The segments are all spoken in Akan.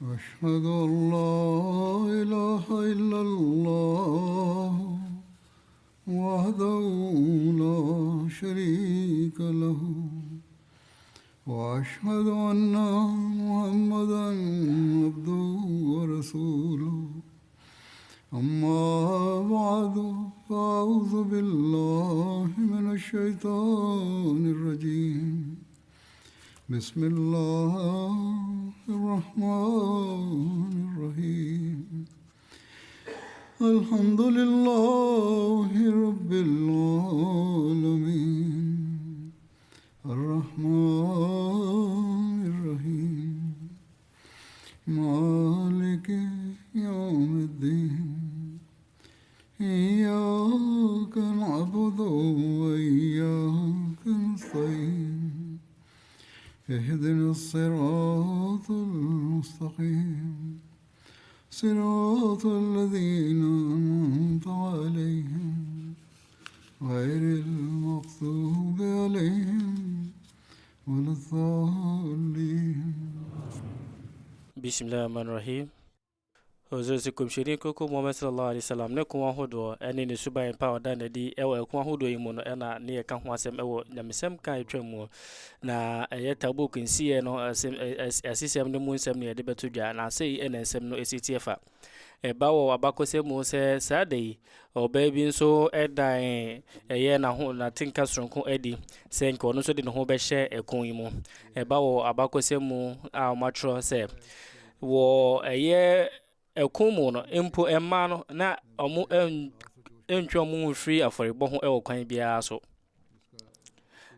أشهد أن لا إله إلا الله وحده لا شريك له وأشهد أن محمدا عبده ورسوله أما بعد فأعوذ بالله من الشيطان الرجيم بسم الله الرحمن الرحيم الحمد لله رب العالمين الرحمن الرحيم مالك يوم الدين إياك نعبد وإياك نستعين اهدنا الصراط المستقيم صراط الذين أنعمت عليهم غير المغضوب عليهم ولا الضالين. بسم الله الرحمن الرحيم. Ozozi kumshiri koko Muhammad sallallahu alaihi wasallam ne ko ahodo ene ne suban pa oda na di ewo ko ahodo yi mu no ena ne ka ho asem ewo nyamesem kan etwamu na tabu kunsie no asisem ne mu nsem ne de beto dwa na sei ena nsem no esitiefa bawo abakose mu se sadei oba bi nso edan na ho na tinka sonko edi se nko no so de ne ho be hye ekon yi mu bawo abakose mu a matro se wo ekumu no empo emma no na omu entwa mu free aforebo ho kwan bia so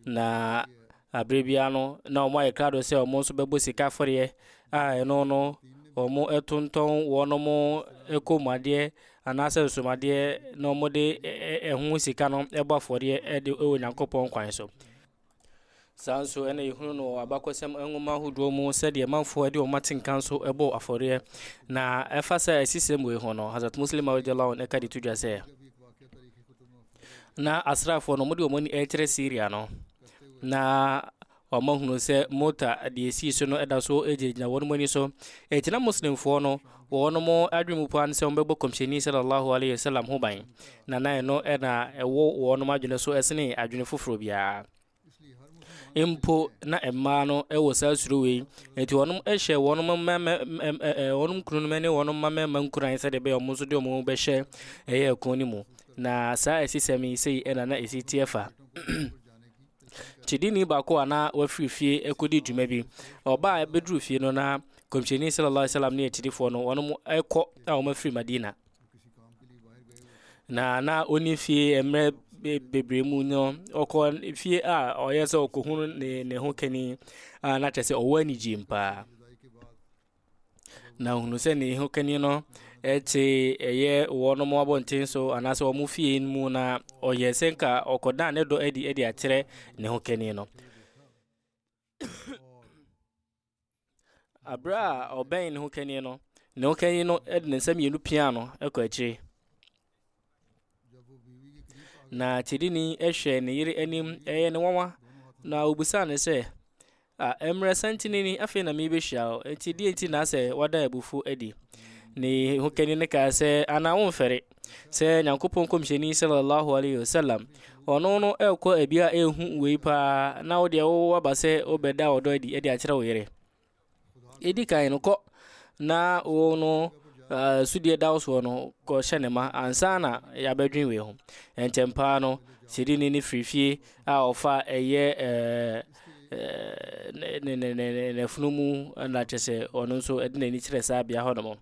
na abrebia no na omu ayekado se omu so bebo sika afore eno no omu etonton wono mo ekomade anase somade na omu de ehun sika no ebo afore de onyankopon kwan so sanso ene ihunu no abakosem enwuma hudo mu sede manfo de o matin kanso ebo afore na efasa asisem we hono Hazrat Muslim radiyallahu anhu kadi tudwa se na asrafo no mudi o moni etre Syria no na o mahunu se mota de esi so no eda so ejejina won moni so etina muslim fo no wono mo adwimu pan se ombebo komsheni sallallahu alaihi wasallam ho ban na no ena ewo wono madwene so esene adwene foforo bia impo na emma no ewo sasuruwe enti wonum ehye wonum wonum kunu mene wonum mama mankuran se de be omo so de omo be hye ekoni mu na sa esisemi sei ena na esitiefa chidini ba ko ana wafrifie ekodi dwuma bi oba bedru fie no na komsheni sallallahu alaihi wasallam ne chidifo no wonum ekọ a o mafri Madina na oni fie emre bebre mu no oko fie a oyese okohunu ne ho kani na chese owani jimpa na hunu se ne ho kani no eti eye wono mo abontin so anase o mu fie mu na oyese nka okoda ne do edi akyere ne ho kani no abra oben ne ho kani no ne ho kani no edi ne nsam yenu piano ekọ akyere na chidini ehwe ne yiri anim ne wawa na obusa ne se emre santini afi na mebehia enti na se wada ebufu edi ne hokani ne ka se ana wonfere se nyankopon komsheni sallallahu alaihi wasallam ono no ekọ ebia ehu wei pa na wo de wo abase obeda odo edi akere wo yere edi kan no ko na wo no sudie dawso no ko hyenema ansana ya bedwin we ho entempa no sidini ni frifie a ofa eye ne funumu na chese onu so edina ni kire sa bia hono mo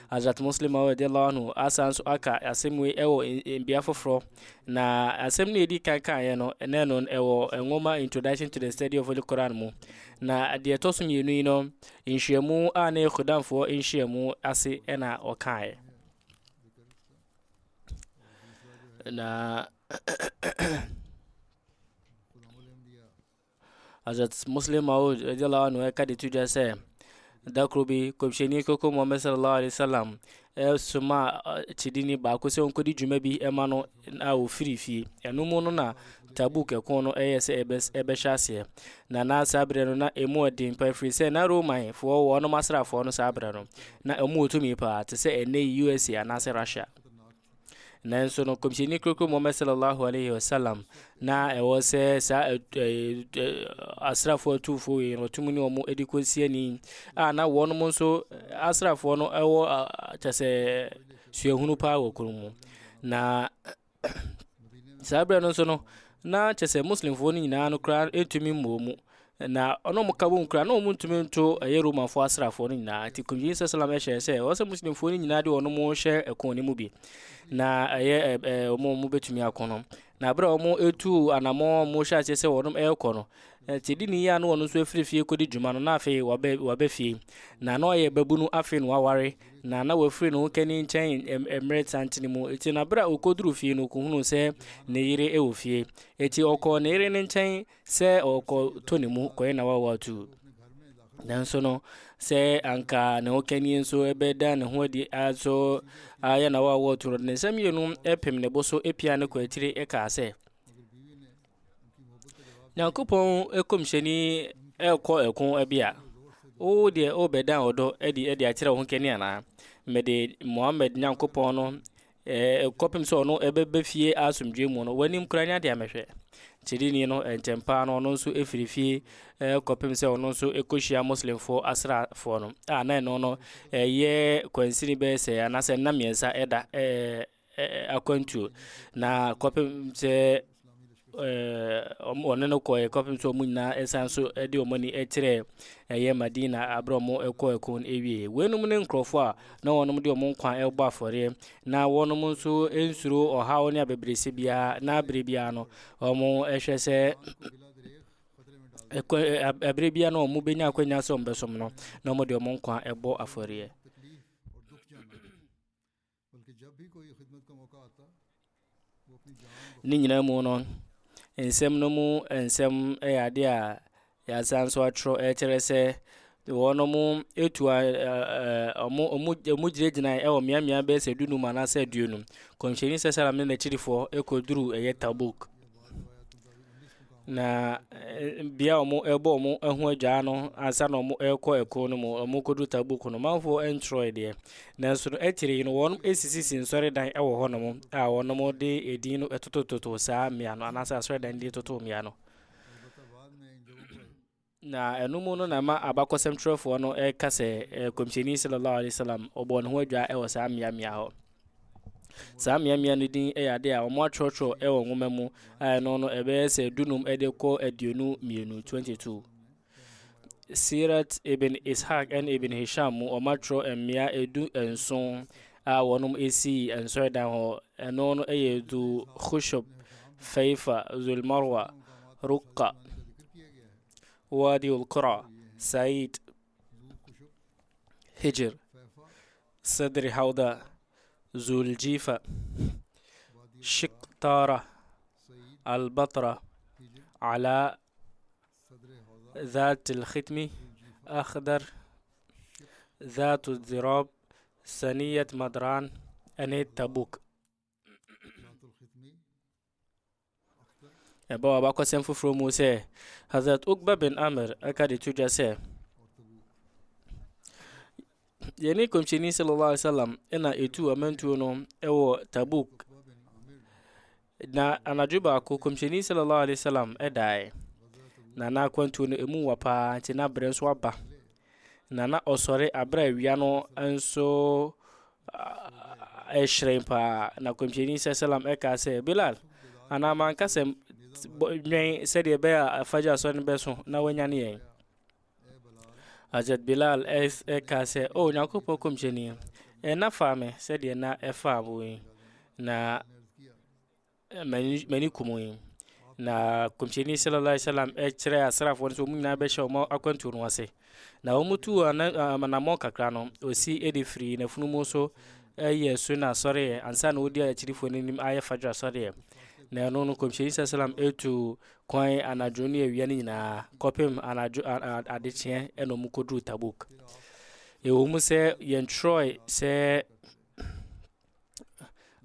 Hazrat Muslim radiyallahu anhu asanso aka asemwe ewo mbia foforo na asem ne edi kan ye no eneno ewo enwoma Introduction to the Study of the Quran mu na de tosum yenu no inhyiamu a na khudamfo inhyiamu ase ena okae na Hazrat Muslim radiyallahu anhu kadi tudja se dakrobi komsheni koko Muhammad sallallahu alaihi wasallam suma chidini ba ko se onkodi dwuma bi ema no a ofiri fie eno mu no na Tabuk ekon no se ebe hyase na sabre no na emu odin pa free se na Roman fo wo no masrafo no sabre no na emu otumi pa te se ene USA na se Russia nanso no komsheni koko Muhammad sallallahu alaihi wasallam na ewo se sa asrafo tufo yi no tumuni omo edikosie ni na wono mo nso asrafo no ewo chase suehunu pa wo kurumu na sabre no nso no na chese muslim fo ni nyina no kra etumi mmomu na ono mo kabo nkra na omo ntumi nto Roman fo asrafo no nyina ti komsheni sallallahu alaihi wasallam se o se muslim fo ni nyina de ono mo hye ekon ni mu bi na omo betumi akono na bra omo etu anamo mo hye ase se wonom ekono ti di ni ya no ono so afirifie kodi dwuma no na afi wabe fie na no ye babunu afi no waware na wafiri no kani nchen emret antini mu eti na bra okoduru fie no kuhunu se ne yire ewo fie eti oko ne yire ne nchen se oko toni mu koye na wawatu nanso no se anka ne okani nso ebeda ne ho di aso aya na wawatu ne samyenu epem ne boso epia ne kwatire eka se Nyankopon ekomsheni ekon ebia o de obeda odo edi akire ho keni ana mede Muhammad Nyankopon no kopim so no ebebe fie asumdwe mu no wanim kranya de amehwe chidini no entempa no no nso efirifie kopim se ono nso ekohia muslim fo asra fo no na no ye kwansini be se anase na miensa eda akwantu na kopim se oneno ko kopim so munna esanso edi omani etire ye Madina abromo ekon ewie wenum ne nkrofo a na wonum de omon kwan egbo afore na wonum nso ensuro ohawo ne abebrese bia na abrebia no omo ehwese abrebia no omo benya akwanya so mbesom no na omo de omon kwan egbo afore ni nyina mu no ensem no mu ensem ade a ya sanso atro ekyerese wono mu etu omu giregyina ewo miamia be se dunu mana se duonu komsheni sallallahu alaihi na chirifo ekoduru Tabuk na bia omu ebo omu ehu agya no ansa na omu eko no mu omu kodu Tabuk no manfo entroid de na so etire no won esisi sinsore dan ewo ho no mu a wono mu de edin no etotototo sa mia no anasa asore dan de toto mia no na enumu no na ma abakosem trefo no kase komsheni sallallahu alaihi wasallam obo no ho agya ewo sa mia ho sa mia no din ade a omo atrotro ewo nwoma mu no ebe se dunum edeko aduonu mienu 22 Sirat ibn Ishaq and ibn Hisham mu omatro emia edu enson a wonum esi ensodan ho no eyedu Khushub Faifa Zulmarwa Ruqqa Wadi al-Qura Said Hijr Sadri Hawda Zuljifa Shiktara Al-Batra Ala ذات الختم أخضر ذات الضراب سنية مدران أنيت تبوك أبو أباكو سنفو موسى حضرت أقبة بن عمر أكاد تجاسي يعني كمشيني صلى الله عليه وسلم إنا إتو أمنتو نوم أو تبوك na anajuba ako komsheni sallallahu alaihi wasallam edai na kwantu no emu wapa nti na bre nso aba na osore abra awia no enso eshrimpa na komsheni sallam eka se Bilal ana man kasem nyen se de be afaja so ne beso na wanya ne yen Hazrat Bilal eka se o nyakopo komsheni na fame se de na efa bo na mani kumoyi na komsheni sallallahu alaihi wasallam ekire asrafo nso munyina be hye o akwantu no wase na omutu na mo kakra no osi edifri na funumu so yesu na sore ansa na odi akirifo nim aye fajra sore na no komsheni sallallahu alaihi wasallam etu kwan anadwo ne awia ne nyina kopem anadwo adechie eno mukodu Tabuk ewo se yen Troy se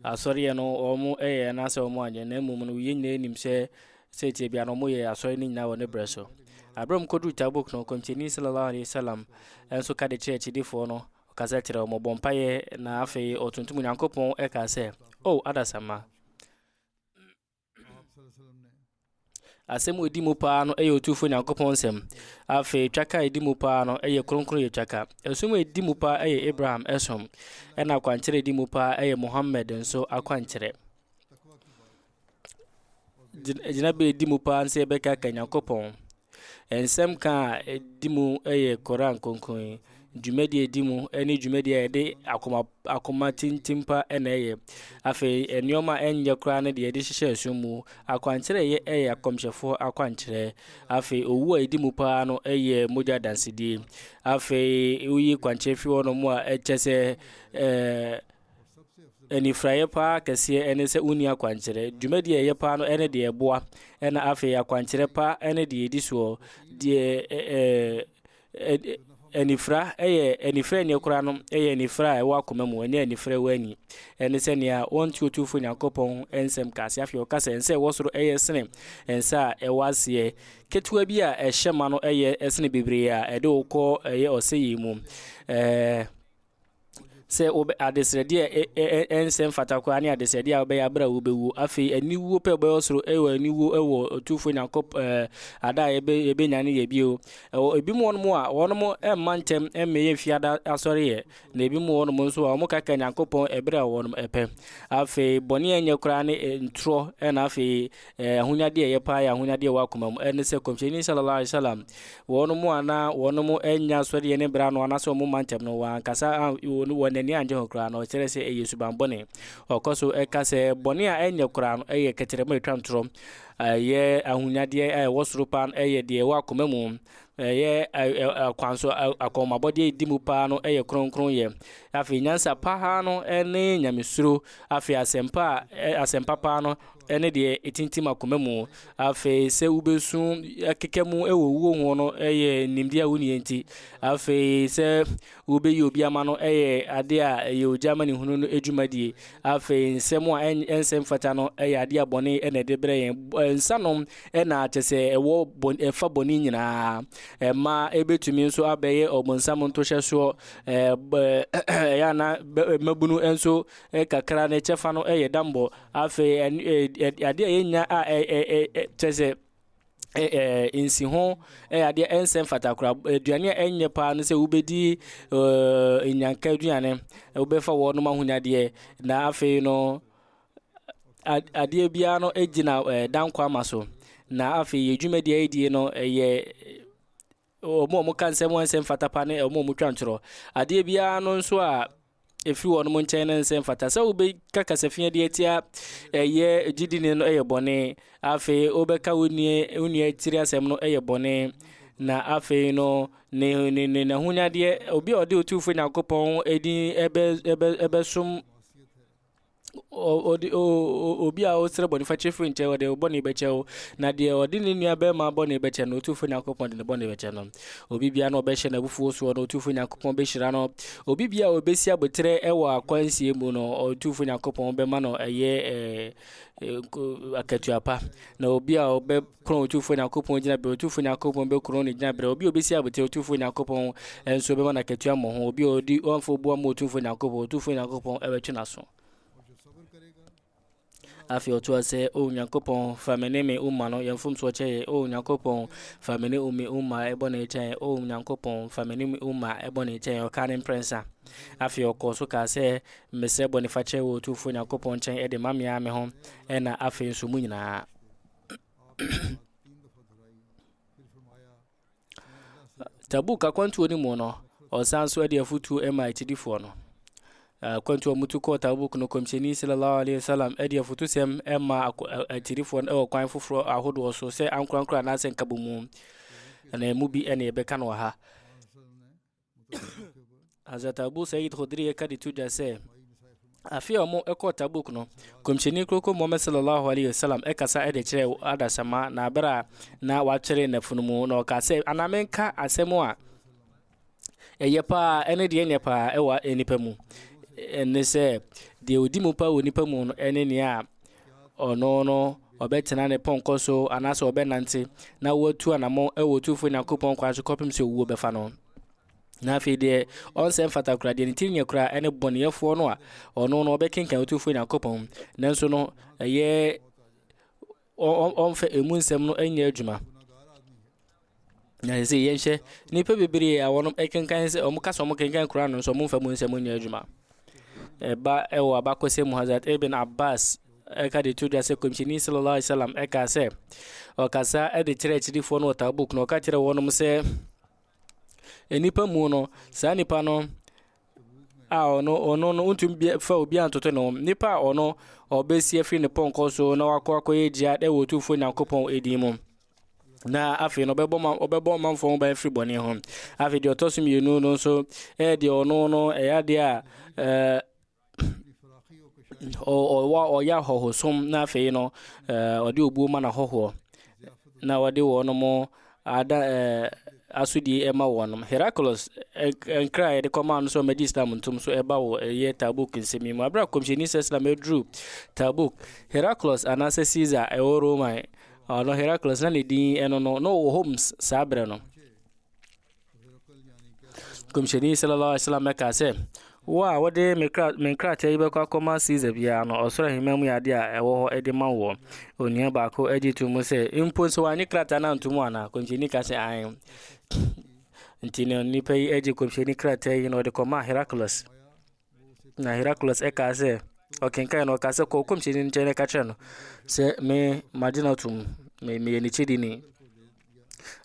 asori no omo na se omo anye na mum no yen na nim se tie bia no mo ye asori ni nyina wo ne breso abram kodu tabuk no komtini sallallahu alaihi wasallam enso ka de church difo no ka se tere omo bompaye na afi otuntum nyankopon e ka se adasama asemu edi mu pa no otufo nyankopon nsem afi twaka edi mu pa no kronkron ye twaka esum edi mu pa Abraham esom na akwankyere edi mu pa Muhammad nso akwankyere jinabe edi mu pa nse beka ka nyankopon ensem ka edi mu Quran konkon jumedi edi mu eni jumedi de akoma tintimpa ene afi enioma enye kra ne de hyehyɛ asumu akwankyere ye akomhyefo akwankyere afi owu edi mu pa no moja dansidi afi uyi kwankyere fi wono mu a echese eni fraye pa kese ene se uni akwankyere jumedi ye pa no ene de eboa ena afi akwankyere pa ene de edi so de enifra enifra ne kura no enifra ewa akoma mu ene enifra wani ene se ne wonti otufo nyakopon ensem kase afi o kase ense wosoro sene ensa ewase ketua bi a ehyema no esene bebre a ede ukọ oseyi mu se obe adesredi ensem fatakwa ani adesredi obe abra obewu afi aniwu pe obe osoro aniwu ewo otufo nyakop ada ebe nyane ye bio ebi mu wonmo a wonmo emmantem emmeye fiada asori ye na ebi mu wonmo nso a mo kaka nyakopon ebra wonmo epe afi boni enye kura ne ntro na afi ahunyade ye pa ya ahunyade wa komam ene se komsheni sallallahu alaihi wasallam wonmo enya asori ye ne bra no anaso mo mantem no wa kasa ni anje hokra no chere se Yesu bambone okoso ekase boni a enye kra no ketere mo twantro ye ahunyade wosoro pan de wa komam ye akwanso akomabode dimu pa no kronkron ye afi nyansa pa ha no ene nyamesuro afi asempa pa no ene de etintim akomamu afi se ubesu akekemu ewo wo no nimdia woni enti afi se ubeyi obi ama no ade a ojamani hunu no ejumadi afi nsemu ensem fata no ade abone ene de bre nsanom na tese ewo efa boni nyina ma ebetumi nso abeye obonsam nto hyeso yana mabunu enso kakra na chefa no dambo afi ade yenya tese insi ho ade ensem fatakura aduane enye pa no se ubedi enyanka aduane ubefa wono mahunyade na afi no ade bia no ejina dankwa maso na afi yedwumadi aidie no omo kansem wansem fatapa ne omo twantro ade bia no nso a efi won mo nchen nsem fata sa obe kaka safia de atia gidine no bone afi obeka woni atiri asem no bone na afi no ne na hunyade obi ode otufo nyakopon edi ebe sum obi a osere boni fa chefu nche ode boni beche na de ode ni nua be ma boni beche no otufo nyakopon de boni beche no obi bia no be hye na bufuo so no otufo nyakopon be hyira no obi bia obesi abotre ewa akwansie mu no otufo nyakopon be ma no akatuapa na obi a obe kron otufo nyakopon gina be otufo nyakopon be kron ni gina be obi obesi abotre otufo nyakopon enso be ma na katua mo ho obi odi onfo bo mo otufo nyakopon ebetuna so afi otu ase nyankopon famene me umma no yemfum so che nyankopon famene umi umma ebone che nyankopon famene me umma ebone che o kanin prensa afi okoso ka se mese bone fa che wo tu fo nyankopon chen e de mamia me ho na afi nso mu nyina tabuka kwantu oni mu no osanso ade afutu ema itidifo no kwantu mutu ko tabuk no komsheni sallallahu alaihi wasallam edi afutu sem ema atirifo na kwan foforo ahodo so se ankrankra na sen kabumu na mu bi ene be kan wa ha Hazrat Abu Said Khudri kadi tuja se afi omo eko tabuk no komsheni kroko Muhammad sallallahu alaihi wasallam kasa ede kire adasama na bra na wa kire na funumu no ka se anamenka asemo a pa ene de ene pa ewa enipa mu ene se de odi mu pa onipa mu no ene ne a ono no obetena ne ponko so anase obenante na watu anamo ewotu Nyankopɔn kwa so kopim se wuo befa no na afi de onsem fata kura de ntinya kura ene boniyefo no a ono no obekenkan wotu Nyankopɔn nanso no eye onfa emunsem no anya adwuma na se yenhye nipa bibiri a wonom ekenkan se omukasa omukenkan kura no so omfa munsem anya adwuma ba ewa bakose Hazrat Ibn Abbas eka de tuja se komshini sallallahu alaihi wasallam eka se o kasa e de kire chiri fo no Tabuk no ka kire wonom se enipa mu no sa nipa no a ono untum bia fa obi antoto no nipa ono obesi afri ne ponko so na wakọ ejia de wotu fo Nyankopɔn edimu na afi no obebo manfo ba afri boni ho afi de otosum yenu no so de ono no ya de a o ya hohosom na afi no ode obuo ma na hoho na wode wono mo ada asudi ema wonom Heraclus enkra de command so medislam ntum so eba wo ye Tabuk nsemi mu abra komshini seslam edru Tabuk Heraclus anase Caesar e Roma no Heraclus na din eno no Holmes sabre no komshini sallallahu alaihi wasallam ka se wa wode menkra ta ibe kwa koma Caesar bia no osoro himam ya de a ewo ho ede ma wo onia ba ko ejitu mu se impo so wani krata na ntumu ana komshini ka se ayin ntino ni pay eji komshini krata yi no de koma Heraclus na Heraclus ka se okenka no ka se ko komshini nchene ka che no se me madina tum me ni chidi ni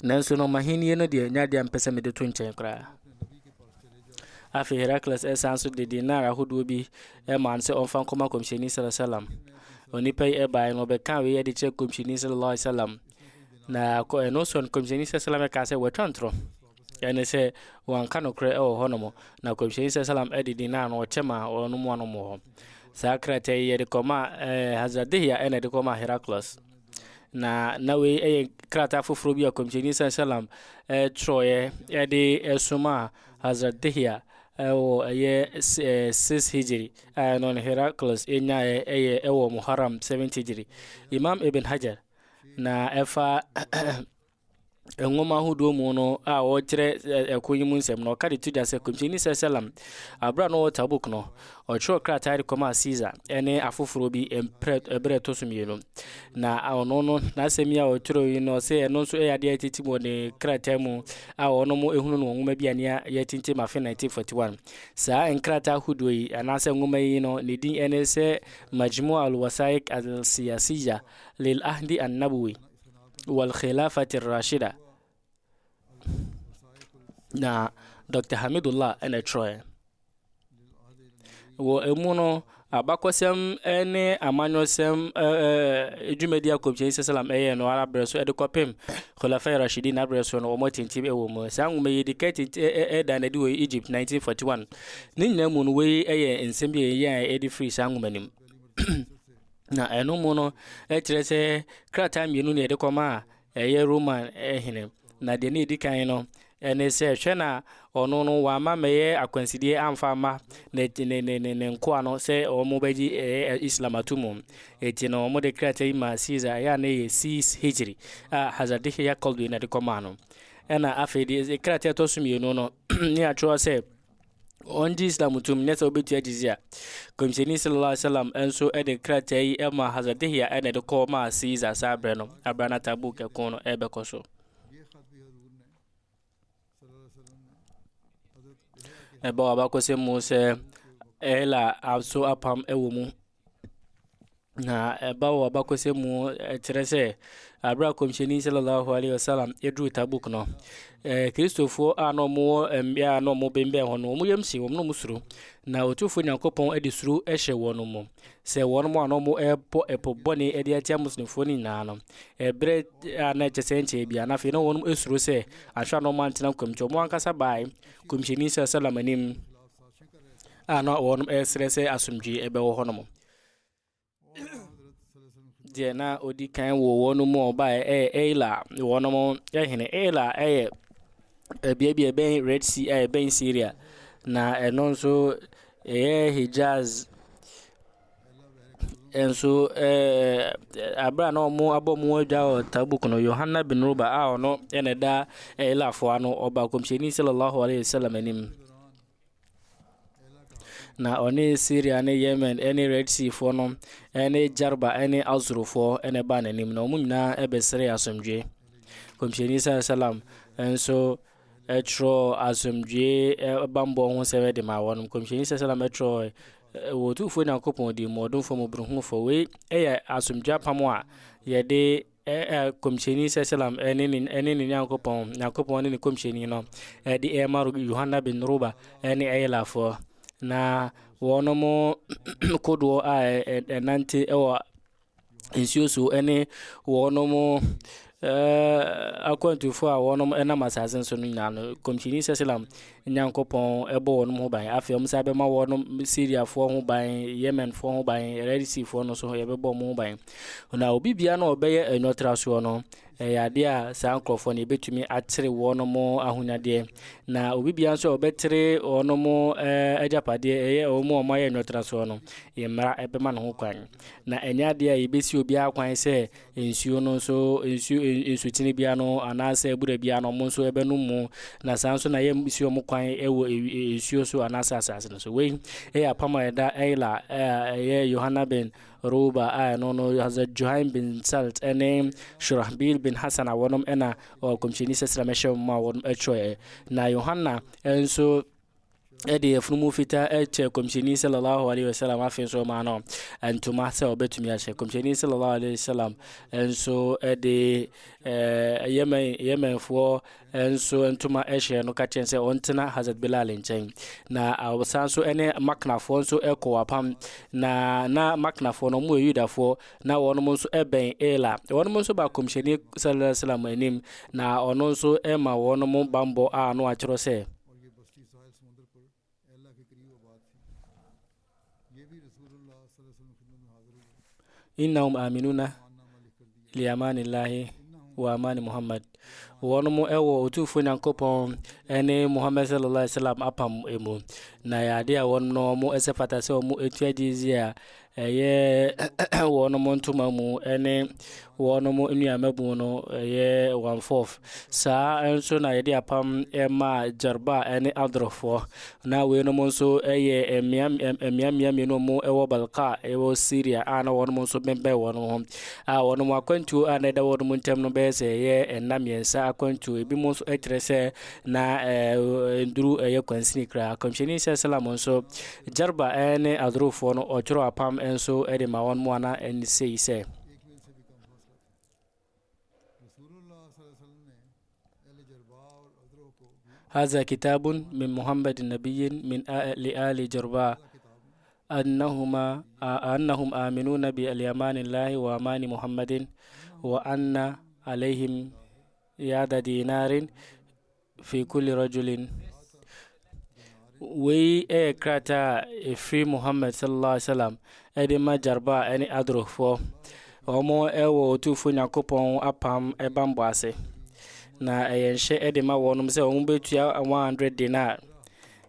nanso no mahini no de nya de ampese me de to nchen kra afi Heraclus esanso de dinar ahodo bi man se onfan koma komshini sallallahu alaihi wasallam oni pay ba no be kan we de che komshini sallallahu alaihi wasallam na ko eno son komshini sallallahu alaihi wasallam ka se wetantro ene se wan kano kre honomo na komshini sallallahu alaihi wasallam dinar no chema onu mo no mo sakrate ye de koma Hazardihia ene de koma Heraclus na we krata foforo bi komshini sallallahu alaihi wasallam troye de esuma Hazardihia ye 6 hijri non Heraclus enya ewo Muharram 7 hijri Imam Ibn Hajar na efa engoma hudo mu no a wo kire ekonyimu nsem no ka de tuja se komshini sallam abra no Tabuk no o chro krata de koma Caesar ene afoforo bi ebre to sumienu na ono no na semia o chro yi no se eno so ya de atiti mo ne krata mu a ono mo ehunu no nwoma bia ne ya tinti ma fe 1941 sa enkrata hudo yi anase nwoma yi no ne din ene se Majmu' al-Wasaiq al-Siyasiyya lil ahdi an-nabawi wal khilafati ar-rashida na Dr. Hamidullah ene Troy wo emuno abakosem ene amanyosem ejumedi akobje sallam no arabreso edekopem khulafa rashidin arabreso no motinti ewo mo sangume yedikati danadi wo Egypt 1941 ninna mu no we ensem bi edi free sangumanim na eno mu no kire se krata mienu ne edekoma Roman ehine na de ne dikan no ene se hwena ono no wa ma meye akwansidie amfa ma ne nko ano se omo baji Islam atumu eti no omo de krata ma Caesar ya ne 6 hijri Hazardihia koldu na de komano ena afedi krata to sumienu no ni atwo se onji Islam tum nesa obetu ajizia komshini sallallahu alaihi wasallam enso ede krata yi ema Hazardihia ene de koma Caesar sabre no abrana Tabuk ekono ebekoso eba abakose mu se ela abso apam ewomu na eba abakose mu tirese abra komshini sallallahu alaihi wasallam edru Tabuk no Kristofo anomo embia anomo bembe hono mu yemsi wom no musuru na otufo Nyankopɔn edi suru ehye wono mu se wono mo anomo epo boni edi atia muslimfo ni na no ebre ana chesenche bia na fe no wono esuru se ahwa no mantina komcho mo ankasa bai komshini sallallahu alaihi ana wono esrese asumdwi ebe wo hono mo de na odi kan wo wono mo ba ela wono mo ehene ela bia ben Red Sea ben Syria na eno nso Hijaz enso abra na omo abomu adwa Tabuk no Yohanna bin Ruba a ono ene da elafo ano oba komsheni sallallahu alaihi wasallam anim na one Syria ne Yemen ene Red Sea fo no ene Jarba ene Azru fo ene ba nanim na omu nyina ebesere asomdwe komsheni sallallahu enso etro asomdwe bambo ho sebe de ma wonum komsheni sallallahu etro wotu fo na kopon di modun fo mobruhu fo we asomdwe apamo a ye de komsheni sallallahu ene ni nyakopon ne komsheni no de maru Yohanna bin Ruba ene lafo na wonomo kodo nante ewa insusu ene wonomo akwantu fo a wonom ena masasen so nyina no komshini sallam nyankopon ebo wonom ho ban afem sa be ma wonom Syria fo ho ban Yemen fo ho ban Red Sea fo no so ye bebo mo ban na obi bia na obeye enyotra so no yade a sankrofo ne betumi atere wonom ahunyade na obi bia so obetere wonom ajapade omo omaye enyotra so no yemra ebema no ho kwan na enyade a yebesi obi akwan se ensuo no so ensuo bia no anase ebura bia no mo so ebenu mu na sanso na yemsi omo kwan ewo ensuo so anase asase no so we apama eda ela Yohanna bin Ruba no Hazrat Juhaim bin Salt ene Shurahbil bin Hassan wonom ena komshini sesra meshe ma wonom echoe na Yohanna enso ede funumu fita eche komshini sallallahu alaihi wasallam afin so ma no antuma se obetumi ashe komshini sallallahu alaihi wasallam enso ede Yemen fo enso antuma eshe no kachen se ontena Hazrat Bilal nchen na awsan so ene makna fo so eko apam na makna fo no mu yuda fo na wono so eben ela wono so ba komshini sallallahu alaihi wasallam enim na ono so ema wono bambo no achro se innahum aminuna li amanillahi wa amani Muhammad wonomo ewo otufo nyankopon ene Muhammad sallallahu alaihi wasallam apam emu na yade a wono mo esefata se omo etuadizia wonomo ntuma mu ene wonomo enuamabu no 1/4 sa enso na yade apam ema Jarba ene Adrofo na wenomo so emiam no mo ewo Balqa ewo Syria ana wonomo so bembe wono wonomo akwantu ana da wonomo ntem no be se enamiensa akwantu ebi mo so etrese na nduru kwansini kra komshini sallallahu so Jarba ene Adrofo no ochro apam enso ede ma won mo ana en se هذا كتاب من محمد النبي من لآل جرباء أنهم آمنون باليمان الله وأمان محمد وأن عليهم يد دينار في كل رجل وي كراتا في محمد صلى الله عليه وسلم أدما جرباء أني أدرك فو ومو أو توفو نكوبون أبام باسي na eyenshe edema wonum se ombetua 100 dinar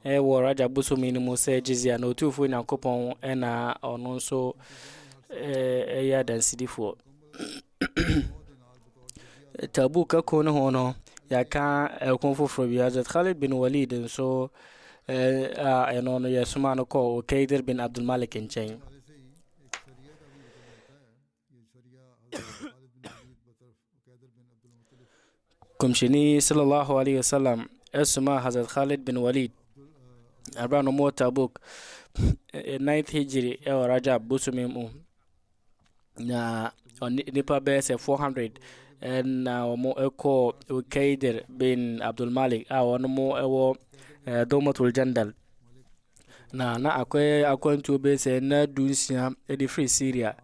wo raja buso minimum se jizia na otufu nyankopon na ono so ya dansidifo Tabuk ko no hono ya ka konfofro bi Hazrat Khalid bin Walid so eno no yasuma no ko Kaider bin Abdul Malik nchen komshini sallallahu alaihi wasallam esma Hazrat Khalid bin Walid abano mo Tabuk 9th hijri Rajab busumimu na nipa bese 400 na mo eko Kaider bin Abdul Malik wono mo ewo Domatul Jandal na akwantu bese na dunsia edi free Syria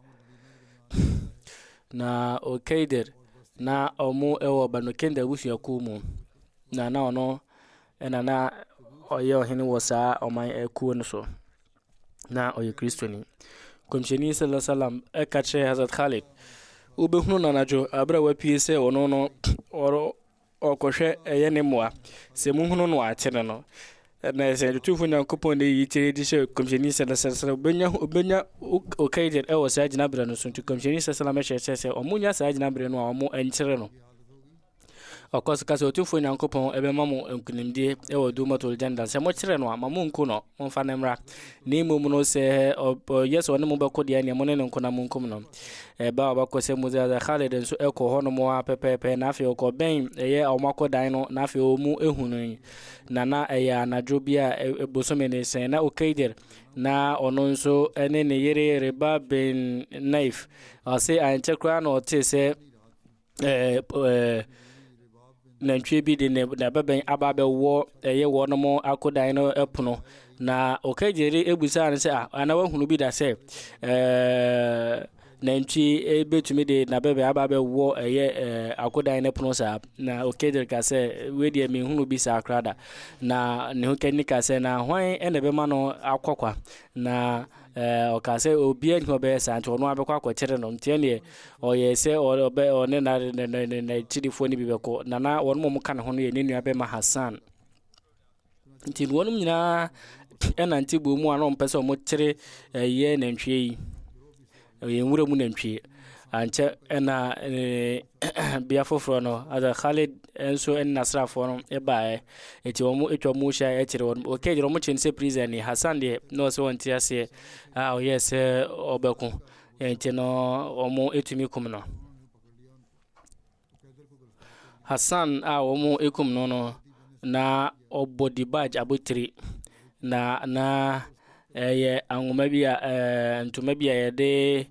na Kaider na omu ewo banu kenda busu yakumu na ono na oyo hini wasa oman ekuo nso na oyo kristoni komsheni sallallahu alaihi wasallam ekache Hazrat Khalid ubehunu na najo abra wapie se ono no okwohwe eye ne moa se muhunu no akyere no na se tufu nyankopon de yikyere di se komsheni sala obenya okaider e wo sa gina bre no so komsheni sala me se omunya sa gina bre no omo enkyere no okos ka se tufu nyankopon ebe mamu enkunimdie e wo do moto agenda se mo kyere no amamu nku no monfa nemra na imom no se yes one mo be kodi ane mo ne nko na monkum no ba obakose muza Khalid nso eko hono mo apepepe na afi oko ben eye omakodan no na afi omu ehunu na eye anajo bia ebosome ne sen na okaider na ono nso ene ne yere ba ben knife ase anchekra na ote se na ntwe bi de na beben ababe wo eye wo no mo akodan no epono na okajere ebusa an se ana wahunu bi da se na ntwe betumi de na bebe ababe wo eye akodan ne pono sa na okajere ka se we de me hunu bi sa akrada na ne hokani ka se na hwan ene be ma no akokwa na okase obia nho be sa nto no abekwa akwakere no ntiene oye se obe one na chidifo ni bibeko na won mo kan ho no ye ne nua be ma Hassan nti wonum nyina ena ntibu mu ano mpese mo kire ye na ntwe yi ye nwura mu na ntwe anche ena bia foforo no ada Khalid enso en nasrafo no ebae eti omo etwa mu sha e kire won okay jero mo chin se prison ni Hassan de no so won tiase yes obeku enti no omo etumi kum no Hassan omo ekum no na obody badge abotiri na ye angoma bia ntuma bia ye de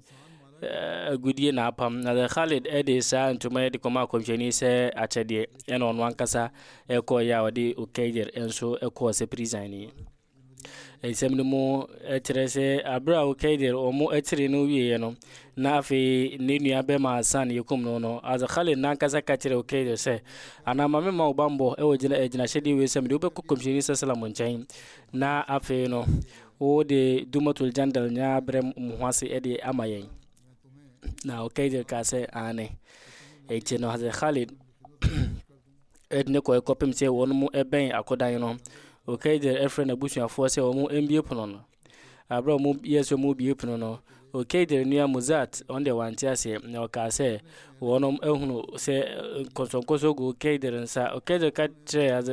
agudie na apam na Khalid edisa ntuma de koma komsheni se achede eno no ankasa eko ya wadi okaider enso eko se prison ni esemne mo etrese abra okaider omo etire no wiye no na afi ne nua be ma Hassan yekum no az Khalid na ankasa ka tire okaider se ana mame ma obambo e wogina shedi we semde obe komsheni se salamu nchan na afi no o de dumatul jandal nya brem muhasi ede amayen na okaider ka se ane etino az Khalid edne ko kopim se wonmu eben akodan no okaider efre na busuafo se omu mbie pono no abra mu yeso mu bie pono no okaider nua Muzat onde wantiase na okase wonom ehunu se konsonkoso go okaider nsa okaider ka tre az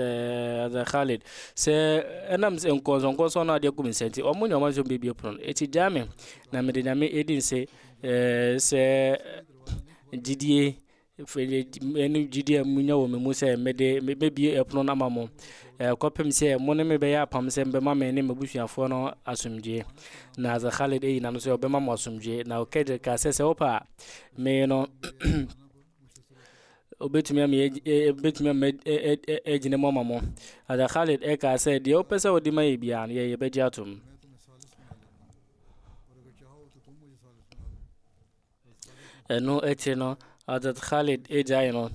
Khalid se enam se konsonkoso na de kuminsenti omunyo mazo bie pono eti jame na mediname edin se se didie enu jidie munya wo memu se mebie epono na mamo kopem se mo ne mebe ya pam se mbe mama ne mebusuafo no asumdie na za Khalid na no se obe mama asumdie na okaider ka se opa me no obetumi am ejine mama mo za Khalid ka se de opesa odi mai bia na ye beji atum no etino Hazrat Khalid ejayno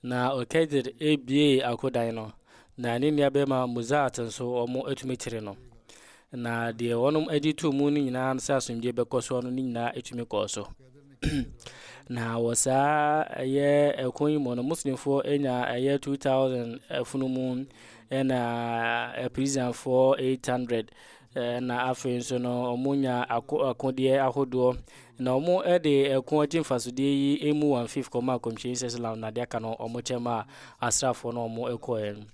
na okaider bie akodaino na nini abema Muzat so omo etumi kire no na de wonum editu mu ni nyina sa asumdie bekoso no nyina etumi koso na wasa ye ekon mo no muslimfo enya 2000 funumu ena prison for 800 na afen so no omunya akodie ahodo na omo ede ekon jimfasodie yi emu 150 koma komshin seslam na de kano omo chema asrafo no omo ekoen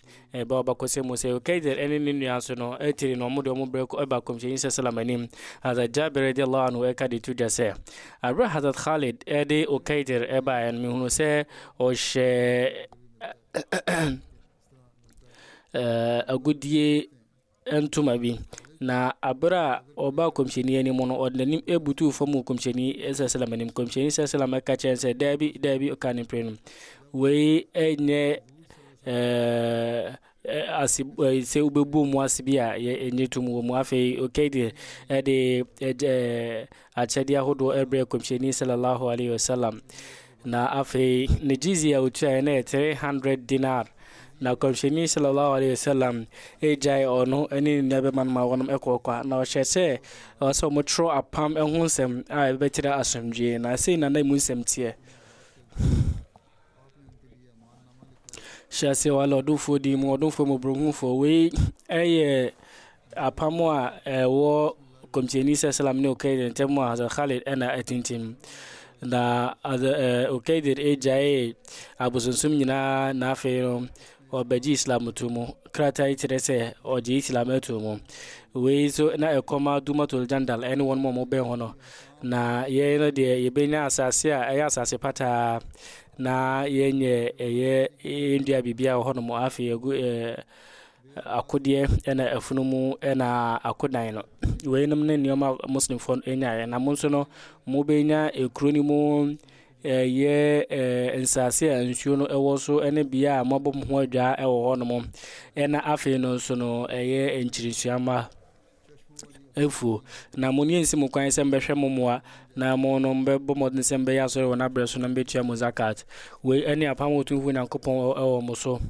ba obakose mo se okaider eni nua so no etiri no omo de omo breko eba komshin seslam anim aza Jabir radiyallahu anhu ekadi tuja se abra Hazrat Khalid ede okaider eba en mi hunu se o she agudie entuma bi na abra oba komsheni ani mono odnanim ebutu famu komsheni sallallahu alayhi komsheni sallallahu alayhi ka chense dabi okanin prenum we enye asib se ubebu mu asibia enye tumu mu afi okaider de achadi ahodo ebre komsheni sallallahu alayhi wasallam na afi nijizia ucha na 300 dinar na komsheni sallallahu alayhi wasallam ejai ono eni nyabe man ma wonum ekokwa na o hyese o so mo tro apam ehusem a betira asomdwe na sei na na musem tie Shase wala do for di mo do for mo brongu for we apamo a wo komtieni salam ne okay ntemo Hazrat Khalid ena atintim na okay did ejai abusunsum nyina na afero obaji Islam to mo krata itirese oji Islam to mo we so na ekoma dumatul jandal anyone mo be hono na ye no de ye benya asase a eya asase pata na yenye india bibia hono mo afi egu akudie ena afunumu ena akudan no we nam ne nioma muslim fon enya na mo so no mo benya ekroni mu ye ensase ansuo no ewo so ene bia mabom ho adwa ewo hono mo ena afi no so no eye enchirisuama efu na mo ni ensimu kwan sembe hwe momoa na mo no mbebo modin sembe ya so na breso na mbetua mo zakat we ene apam otufu nyankopon ewo mo so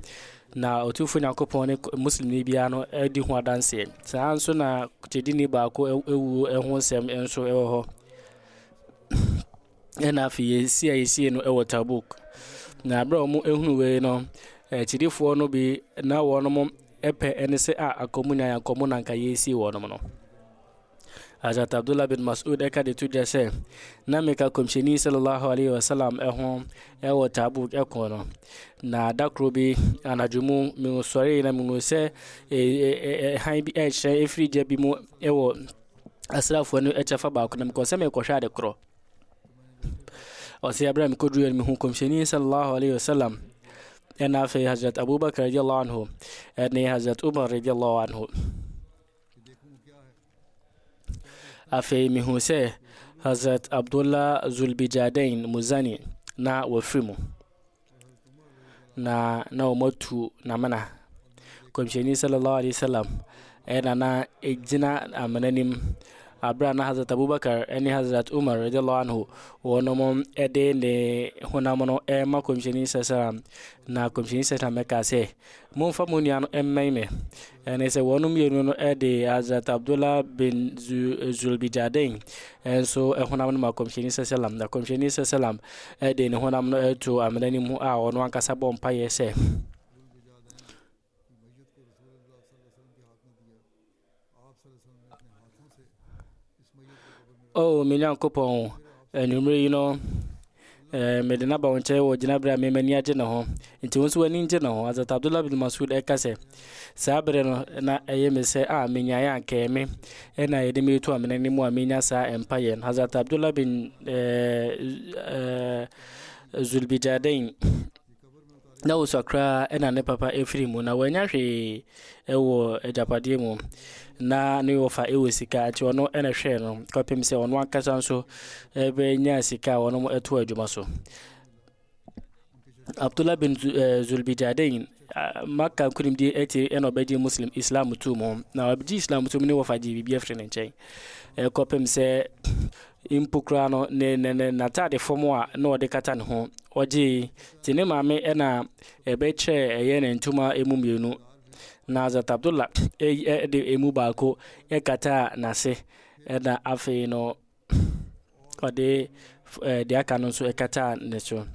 na otufu nyankopon ne muslim ni bia no edi ho adanse saa nso na tedi ni ba ko ewu eho sem enso ewo ho ena afi yesi no ewo Tabuk na bra mo ehunu we no tidifo no bi na wo no mo epe ene se akomunya yankomuna nka yesi wo no no Hazrat Abdullah bin Mas'ud eka de tuja se na meka komsheni sallallahu alaihi wasallam ewo Tabuk ekono na dakrobi anajumu mi sori na mi se han bi eche efri je bi mu ewo asrafo no echefa ba ko na mi ko se me ko hwa de kro o se Abraham ko dru mi hu komsheni sallallahu alaihi wasallam ena fe Hazrat Abubakar radiyallahu anhu ene Hazrat Umar radiyallahu anhu afi mihuse Hazrat Abdullah Zulbijadain Muzani na wafrimu na umotu na mana komsheni sallallahu alaihi wasallam na ejina amananim abra na Hazrat Abubakar eni Hazrat Umar radiyallahu anhu wonomom ede ne honamono ma komsheni sallallahu na komsheni sallallahu mekase mon famuniano emmeme ene se wonum yenu no ede Hazrat Abdullah bin Zulbijadain so honamno ma komsheni sallallahu na komsheni sallallahu ede ne honamno eto amananim hu a wono ankasa bompa yese oh minyan kopon enumre no medina ba wonche wo jinabra memani age na ho nti wonso wani nje na ho Hazrat Abdullah bin Mas'ud ekase sabre no na eyeme se menya ya keme ena yede metu amenani mu amenya sa empire Hazrat Abdullah bin Zulbijadain na usakra ena ne papa efrimu na wanya hwe ewo ejapade mu na ne ofa ewosika ati ono ena hwe no kopem se ono akasa nso ebe nya sika ono mo eto adwuma so Abdullah bin Zulbijadain Makka kunim di eti eno bedi muslim Islam tu mo na obji Islam tu ne ofa ji bibia fre ne nchen kopem se impukrano ne natade fomo a no de kata ne ho oji tini maame ena ebeche eye ne ntuma emumienu na Hazrat Abdullah de emu baako kata nase ena afi no ode de aka no so kata ne so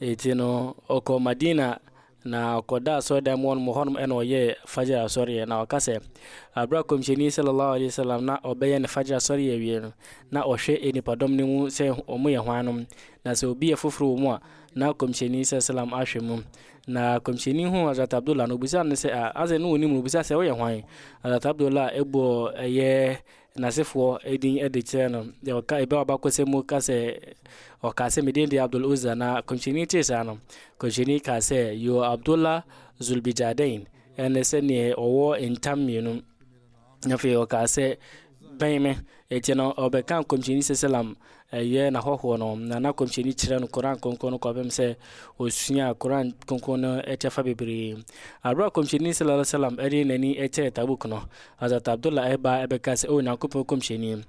etino oko Madina na koda so da mon mo honum eno ye fajr asori na wakase abra komsheni sallallahu alaihi wasallam na obeye ne fajr asori ye wie na ohwe eni padom ne mu se omo ye hwanum na se obi ye foforo mu a na komsheni sallallahu ahwe mu na komsheni hu Hazrat Abdullah no bisa ne se aze no oni mu bisa se wo ye hwan Hazrat Abdullah ebo ye nasefo edin ediche no de oka ebe abakose mu kase okase medin de Abdul Uzza na komsheni tesa no komsheni kase yo Abdullah Zulbijadain ene se ne owo entammienu nafe okase beme etino obekan komsheni sallam ye na hoho no na komsheni kire no Quran konkon ko bem se osunya Quran konkon etefa bebiri abra komsheni sallallahu alaihi wasallam eri nani ete Tabuk no Hazrat Abdullah ebekase o na kopo komsheni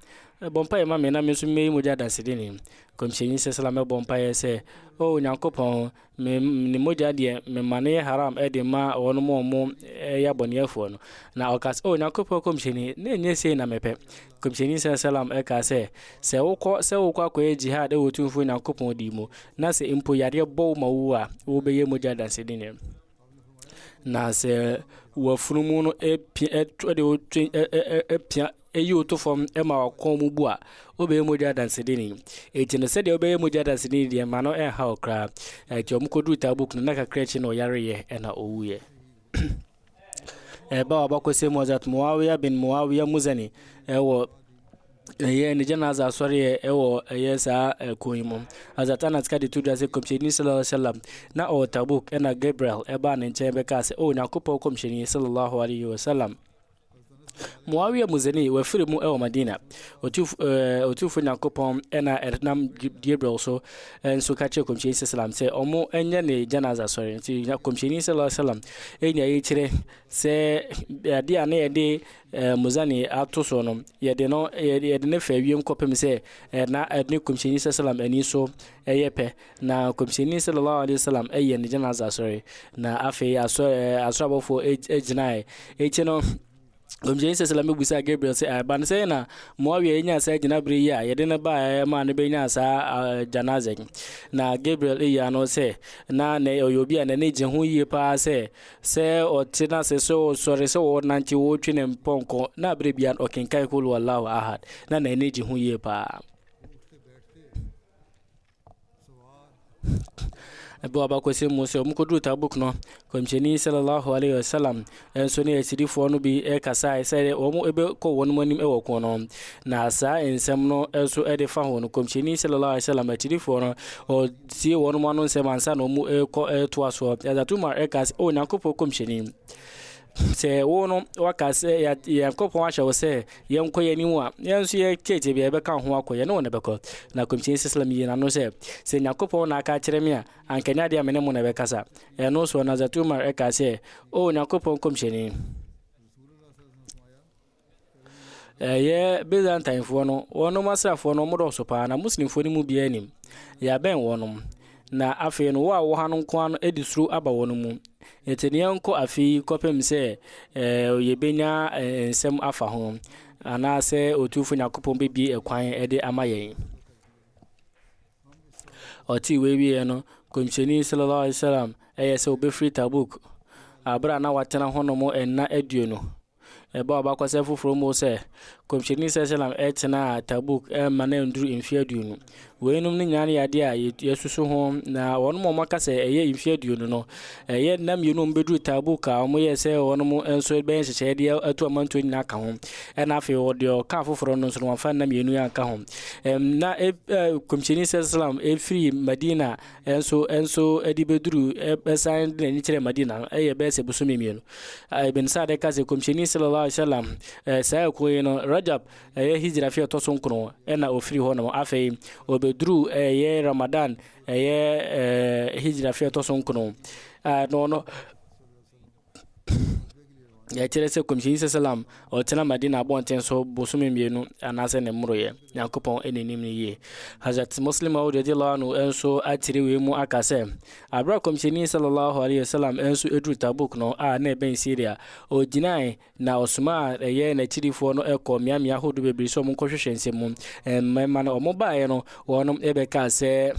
bompa e mame na mesu me moja dansedeni komsheni sallallahu bompa yese o nyankopon me ni moja de me mane haram e de ma wono mo ya boniafo no na okas o nyankopon komsheni na enye sei na mepe komsheni sallallahu e ka se wokɔ akɔyɛ jihad e wotumfo Nyankopɔn di mu na se impo yare bɔ ma wo a wo be ye mogya dansedine na se wafunumu no epia eyi otofom ma wakɔ mu bu a obe mogya dansedine eti no se de obe mogya dansedine de ma no ha okra eti omkodu Tabuk no na kakra chi no yare ye na owuye ba wabakose Hazrat Muawiya bin Muawiya Muzani ewo ye ni janaza asɔre ɛwɔ ɛyɛ saa koimu azatana skadi tudu ase komshini sallallahu alaihi wasallam na o Tabuk na Gabriel ɛba ne nkyɛn bɛka sɛ o Nyankopɔn komshini sallallahu alaihi wasallam Muawiya Muzani wafiri mu ɛwɔ Madina otufu Nyankopɔn na ɛnam Gabriel so nso ka kyerɛ komshini sallallahu sɛ ɔmo ɛnyɛ ne janaza asɔre nti komshini sallallahu alaihi wasallam ɛnya yi kyerɛ sɛ ade a na yɛde Muzani atoso no yɛde ne fa wiem kɔpem sɛ na ɛne komshini sallallahu ani so ɛyɛ pɛ na komshini sallallahu alaihi wasallam ɛyɛ ne janaza asɔre na afei asɔrabɔfo ɛgyinae ɛkyi no komshini sallallahu busa Gabriel sɛ ban sɛ na Muawiya nya sa gyina bere yi a yɛde ne ba ma ne benya sa janaza na Gabriel ya no sɛ na oyobi a ne gye ho yie pa sɛ ɔte na sɛ so sɔre sɛ wɔ nanti wo twe ne mpɔnkɔ na bere bia ɔkenkai kul wallahu ahad na ne gye ho yie pa Abu Abakose Musa omkodu Tabuk no komshini sallallahu alaihi wasallam enso ne asirifo no bi kasa sɛ omo ebe kɔ wɔn manim ɛwɔ kɔ no na saa ensɛm no enso ɛde fa ho no komshini sallallahu alaihi wasallam asirifo no o tie wɔn ma no nsɛm ansa no mu ɛkɔ to aso Umar ɛkas o Nyankopɔn komshini sɛ wo no wakase Nyankopɔn ahyɛ wo sɛ yɛnkɔ yɛnim a yɛnso yɛ kete bia ɛbɛka ho akɔ yɛ ne wɔn bɛkɔ na komshini sallam yi na no sɛ Nyankopɔn na aka kyerɛ me a ankanya de amene mu na bɛkasa ɛno so na Umar ɛka sɛ o Nyankopɔn komshini Byzantine fo no wɔn masrafo no mo dɔso pa na muslim fo ni mu bia anim ya bɛn wɔn na afei no wo a wo ha no nko ano edi suru aba wɔn mu etenian ko afei kopem sɛ yebenya nsɛm afa ho ana sɛ otufo Nyankopɔn bebie ekwan ɛde ama yɛn ɔti wewie no komshini sallallahu alaihi wasallam ɛyɛ sɛ obefri Tabuk abra na watena hono mo enna aduonu ɛba ɔbakɔsɛ foforo mu sɛ komshini sallallahu alaihi wasallam ɛtena Tabuk ɛma na nduru mfi aduonu weenum ne nyane yade a yesusu ho na wɔn mo maka sɛ ɛyɛ mfi aduonu no ɛyɛ nam yenu mbeduru Tabuk a ɔmo yɛ sɛ wɔn mo enso bɛn hyehyɛ de atu amanto nyina ka ho ɛna afei wɔde ɔka foforo no nso no wɔfa nam yenu yanka ho na komshini sallallahu alaihi efiri Madina enso edi beduru ɛsan de ni kyerɛ Madina ɛyɛ bɛsɛ busumi mienu ibn Sa'd ka sɛ komshini sallallahu alaihi wasallam sɛ ko no Rajab ɛyɛ hijra fi to so nkono ɛna ofiri hɔ no afei obeduru ɛyɛ Ramadan ɛyɛ hijra fi to so nkono no ya kyerɛ sɛ komshini sallam ɔtena Madina abɔnten so bosome mienu anase ne mmroyɛ Nyankopɔn enenim ne yie Hazrat Muslim radiyallahu anhu enso atire we mu aka sɛ abra komshini sallallahu alaihi wasallam enso eduru Tabuk no a na eben Syria oginae na osuma ɛyɛ na chirifo no ɛkɔ miamia hodo bebiri so mo nkɔhwehwɛ nsɛm mema no ɔmo bae no wɔnom ɛbɛka sɛ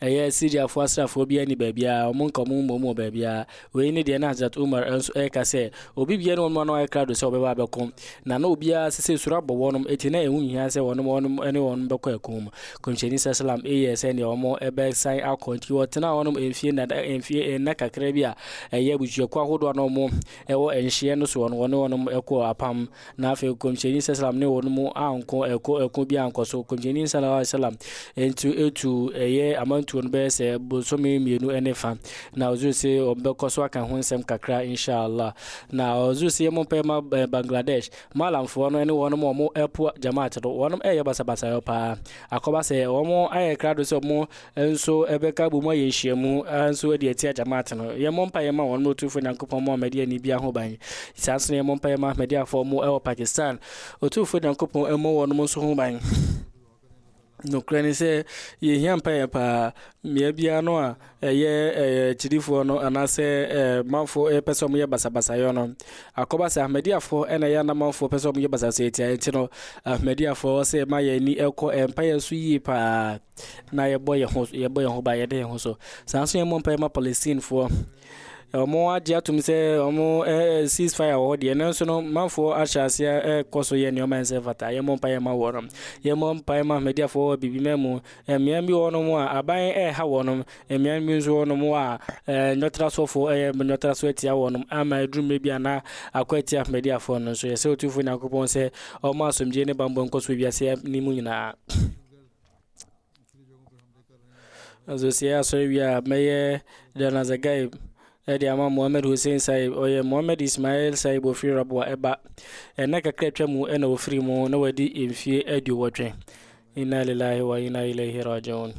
ɛyɛ Syria fo asrafo bia ni baabia ɔmo nka mo mo baabia we ni de na Hazrat Umar enso ɛka sɛ obi bia no no ɛkra do sɛ ɔbɛba bɛkɔ na obia sɛ sura bɔ wɔnom eti na ehu hia sɛ wɔnom ɛne wɔnom bɛkɔ ɛkom komshini sallam ɛyɛ sɛ ne ɔmo ɛbɛ san akɔnti wɔtena wɔnom emfie na kakra bi a ɛyɛ bujuakwa hodo no mo ɛwɔ enhye no so wɔnom ɛkɔ apam na afei komshini sallam ne wɔnom anko ɛkɔ bi anko so komshini sallallahu alaihi wasallam etu ɛyɛ amantu no bɛ sɛ bosome mienu ene fa na ozu se obɛkɔ so aka ho nsɛm kakra inshallah na ozu se mo pɛ ma Bangladesh malamfo no ene wɔnom ɔmo ɛpo jamaat do wɔnom ɛyɛ basabasa pa akɔba sɛ ɔmo ayɛ krado sɛ ɔmo enso ɛbɛka bu mo yɛ hyiamu enso de atia jamaat no yɛ mo mpa yɛ ma wɔnom otufo Nyankopɔn Muhammad ani bia ho ban sanso yɛ mo mpa yɛ ma Ahmadiyya fo mo ɛwɔ Pakistan otufo Nyankopɔn ɛmo wɔnom so ho ban no crane say ye hia mpa pa me bia no a eye chidifo no anase manfo person ye basabasa yo no akoba se ahmediafo ena ya na manfo person ye basasa etia enti no ahmediafo se ma ye ni eko empa ye so yi pa na ye boye ho ba ye de ho so sanso ye mpa ma Palestine fo omo agia tum se omo ceasefire wo de nenso no manfo ahyasia koso ye ne o man se fata ye mpa ye ma wonom ye mpa ma media fo bibi memu emian bi wonom a aban ha wonom emian bi nso wonom a nyotra sofo nyotra so etia wonom ama edrum bi ana akwatia media fo no so ye se otufo nyakopon se omo asomje ne bambo nkoso biase ni mu nyina azo se aso wi a meye dana zagai Edi ama Mohammed Hussein Saib oye Mohammed Ismail Saib ofiri rabwa eba ena kakra twa mu ena ofiri mu na wadi emfie edi wotwe inna lillahi wa inna ilaihi rajiun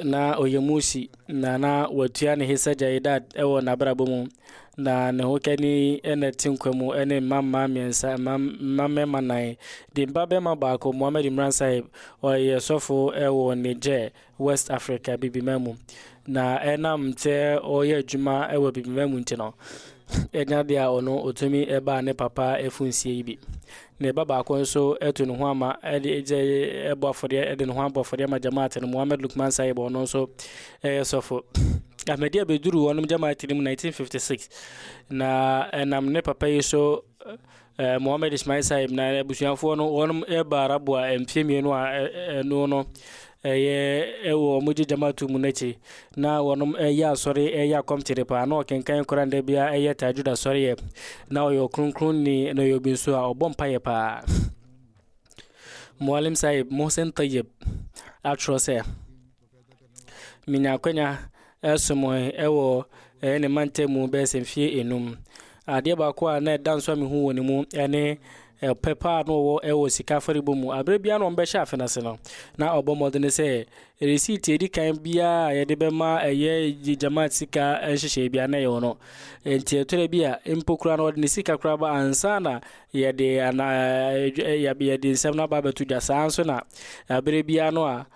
na oye musi na watua ne hisa jaidad ewo na brabo mu na ne hokani ena tinkwemu ene mamma miensa mamme manai de mbabe mabako Mohammed Imran Saib oye sofo ewo Niger West Africa bibimemu na enam te oye adwuma ewo bibimemu ntino enya dia ono otumi eba ne papa efunsie ibi ne baba akonso etu ne ho ama eje ebo afode ede ne ho abofode ma jamaat ne Mohammed Lukman Saib ono so sofo Ahmedia beduru wonum jamaat ni 1956 na enam ne papa yiso Mohammed Ismail Saib na abusuafo no wonum eba arabo a empemienu a no ewo muji jamaatu munachi na wonum ya sori ya komtire pa na okenkan kurande bia tajuda sori na oyo krunkrun ni no yobinso a obompa ye pa Muallim Saib Mohsen Tayyib atrose minya kwenya esumo ewo ne mantemu besemfie enum ade ba ko na danso mi hu woni mu ene pepa no wo ewo sika faribo mu abrebia no mbe sha afenase no na obomodene se receipt edi kan bia ye de bema eye jamaat sika enhyehyɛ bia na ye no enti etore bia impokura no de sika kura ba ansana ye de ana ya bia de nsem na ba betu dasa anso na abrebia no a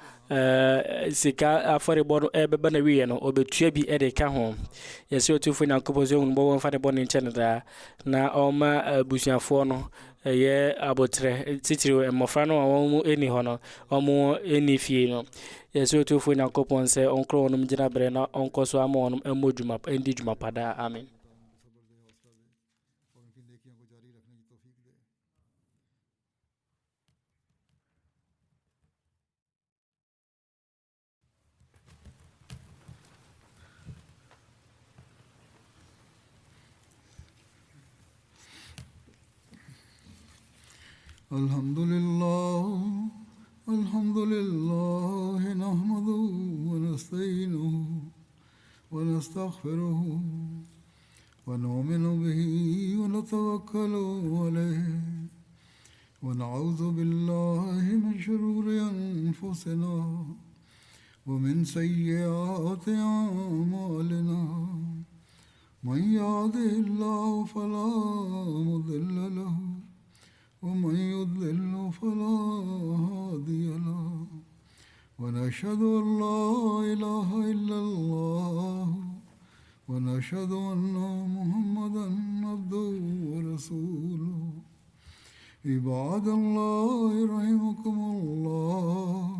sika afaribo no ebeba na wiye no obetua bi ede ka ho yesi otufo nyankopɔzo hu bo wonfa de bɔ ne nkyɛn da na ɔma busuafo no ye abotre titiri mmofra no awon mu eni hono omo eni fie no yeso tufo nyakopon se onkro onum gina bre na onkoso ama onum emodwuma endi dwuma pada amen الحمد لله نحمده ونستعينه ونستغفره ونؤمن به ونتوكل عليه ونعوذ بالله من شرور أنفسنا ومن سيئات أعمالنا من يهده الله فلا مضل له ومن يضلل فلا هادي له ونشهد أن لا إله إلا الله ونشهد أن محمدا عبده ورسوله عباد الله رحمكم الله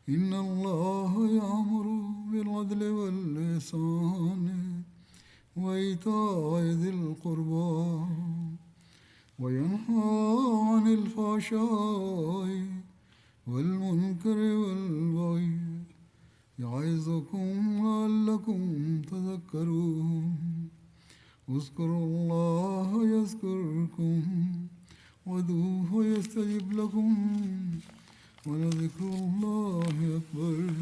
إن الله يأمر بالعدل والإحسان وإيتاء ذي القربى وينهى عن الفحشاء والمنكر والبغي يعظكم لعلكم تذكرون اذكروا الله يذكركم وادعوه يستجب لكم ولذكر الله أكبر